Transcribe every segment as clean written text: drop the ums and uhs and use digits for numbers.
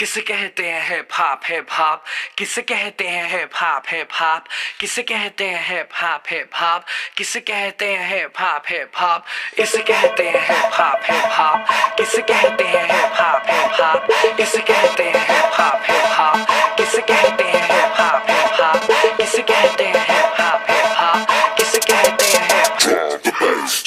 किसे कहते हैं हिप हॉप हिप हॉप, किसे कहते हैं हिप हॉप हिप हॉप, किसे कहते हैं हिप हॉप हिप हॉप, किसे कहते हैं हिप हॉप हिप हॉप, इसे कहते हैं हिप हॉप हिप हॉप, किसे कहते हैं हिप हॉप हिप हॉप, किसे कहते हैं हिप हॉप हिप हॉप, किसे कहते हैं हिप हॉप हिप हॉप, किसे कहते हैं हिप हॉप हिप हॉप, किसे कहते हैं हिप।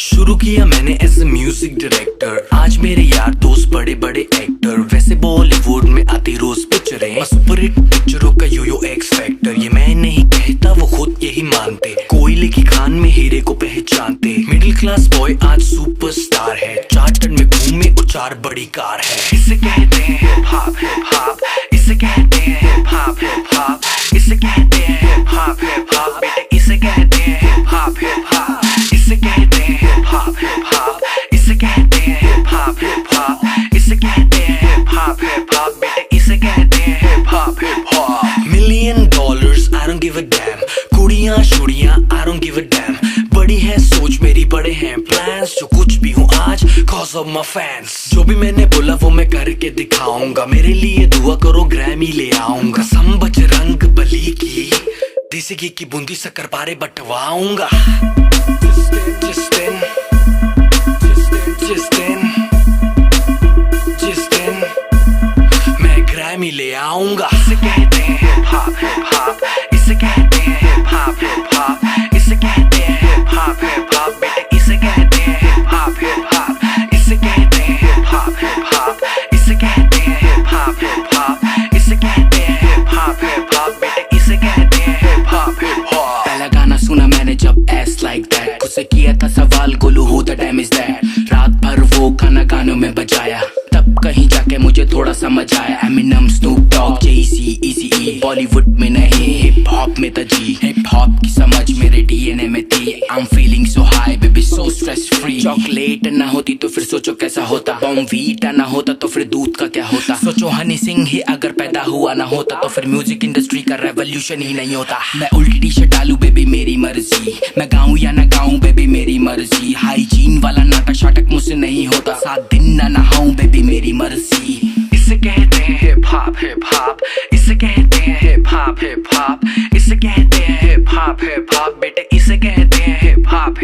शुरू किया मैंने एज ए म्यूजिक डायरेक्टर, आज मेरे यार दोस्त बड़े बड़े एक्टर, वैसे बॉलीवुड में आती रोज पिक्चरें, सुपर हिट पिक्चरों का यो एक्स फैक्टर, ये मैं नहीं कहता वो खुद यही मानते, कोयले की खान में हीरे को पहचानते, मिडिल क्लास बॉय आज सुपरस्टार है, चार्टर्ड में घूमे और 4 बड़ी कार है। इसे कहते हैं हिप हॉप, इसे कहते हैं हिप हॉप, इसे कहते हैं हिप हॉप, बेटे इसे कहते हैं हिप हॉप, इसे कहते हैं हिप हॉप, इसे कहते हैं हिप हॉप, इसे कहते हैं हिप हॉप, बेटे इसे कहते हैं hip hop. $1 million I don't give a damn, कुड़ियां शुड़ियां I don't give a damn, बड़ी है सोच मेरी बड़े हैं प्लान्स, जो कुछ भी हूँ आज cause of my fans, जो भी मैंने बोला वो मैं करके दिखाऊंगा, मेरे लिए दुआ करो ग्रैमी ले आऊंगा, सम बजरंग बली की देसी घी की बूंदी शक्कर पारे बंटवाऊंगा, जिस दिन मैं ग्रैमी ले आऊंगा। इसे कहते हैं हिप हॉप, इसे कहते हैं हिप हॉप, इसे कहते हैं हिप हॉप, बेटे इसे कहते हैं हिप हॉप, इसे कहते हैं हिप हॉप, इसे कहते हैं हिप हॉप, इसे कहते हैं हिप हॉप, बेटे इसे कहते हैं हिप हॉप। पहला गाना सुना मैंने जब एस लाइक दैट, खुद से किया था सवाल Golu who the dam is that, रात भर वो गाना गानों में बजाया, तब कहीं जाके मुझे थोड़ा समझ आया, एमिनम स्नूप डॉग जेसी इजी, बॉलीवुड में नहीं हिप हॉप में था जी, हिप हॉप की समझ मेरे डीएनए में थी, I am feeling so high baby so stress free, chocolate ना होती तो फिर सोचो कैसा होता, बॉर्नवीटा ना होता तो फिर दूध का क्या होता, सोचो हनी सिंह ही अगर पैदा हुआ ना होता तो फिर म्यूजिक इंडस्ट्री का रेवोल्यूशन ही नहीं होता, मैं उल्टी टी शर्ट डालू बेबी मेरी मर्जी, मैं गाऊं या ना गाऊं बेबी मेरी मर्जी, हाइजीन वाला नाटक शाटक मुझसे नहीं होता, 7 दिन ना नहाऊं बेबी मेरी मर्जी। इसे कहते हैं हिप हॉप, इसे कहते हैं हिप हॉप, इसे कहते हैं हिप हॉप, बेटे इसे कहते हैं हिप हॉप,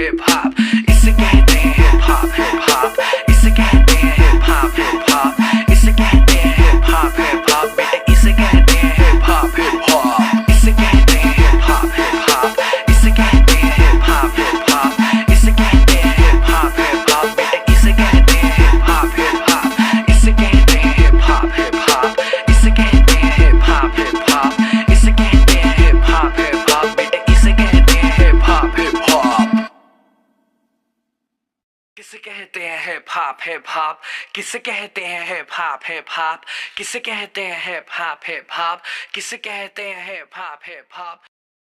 इसे कहते हैं हिप हॉप, इसे कहते हैं हिप हॉप, इसे कहते हैं हिप हॉप, बेटे इसे कहते हैं हिप हॉप, इसे कहते हैं हिप हॉप, इसे कहते हैं हिप हॉप, इसे कहते हैं हिप हॉप, बेटे इसे कहते हैं हिप हॉप, इसे कहते हैं हिप हॉप, इसे कहते हैं हिप हॉप, इसे कहते हैं हिप हॉप, बेटे इसे कहते हैं हिप हॉप। किसे कहते हैं हिप हॉप, किसे कहते हैं हिप हॉप, किसे कहते हैं हिप हॉप, किसे कहते हैं हिप हॉप।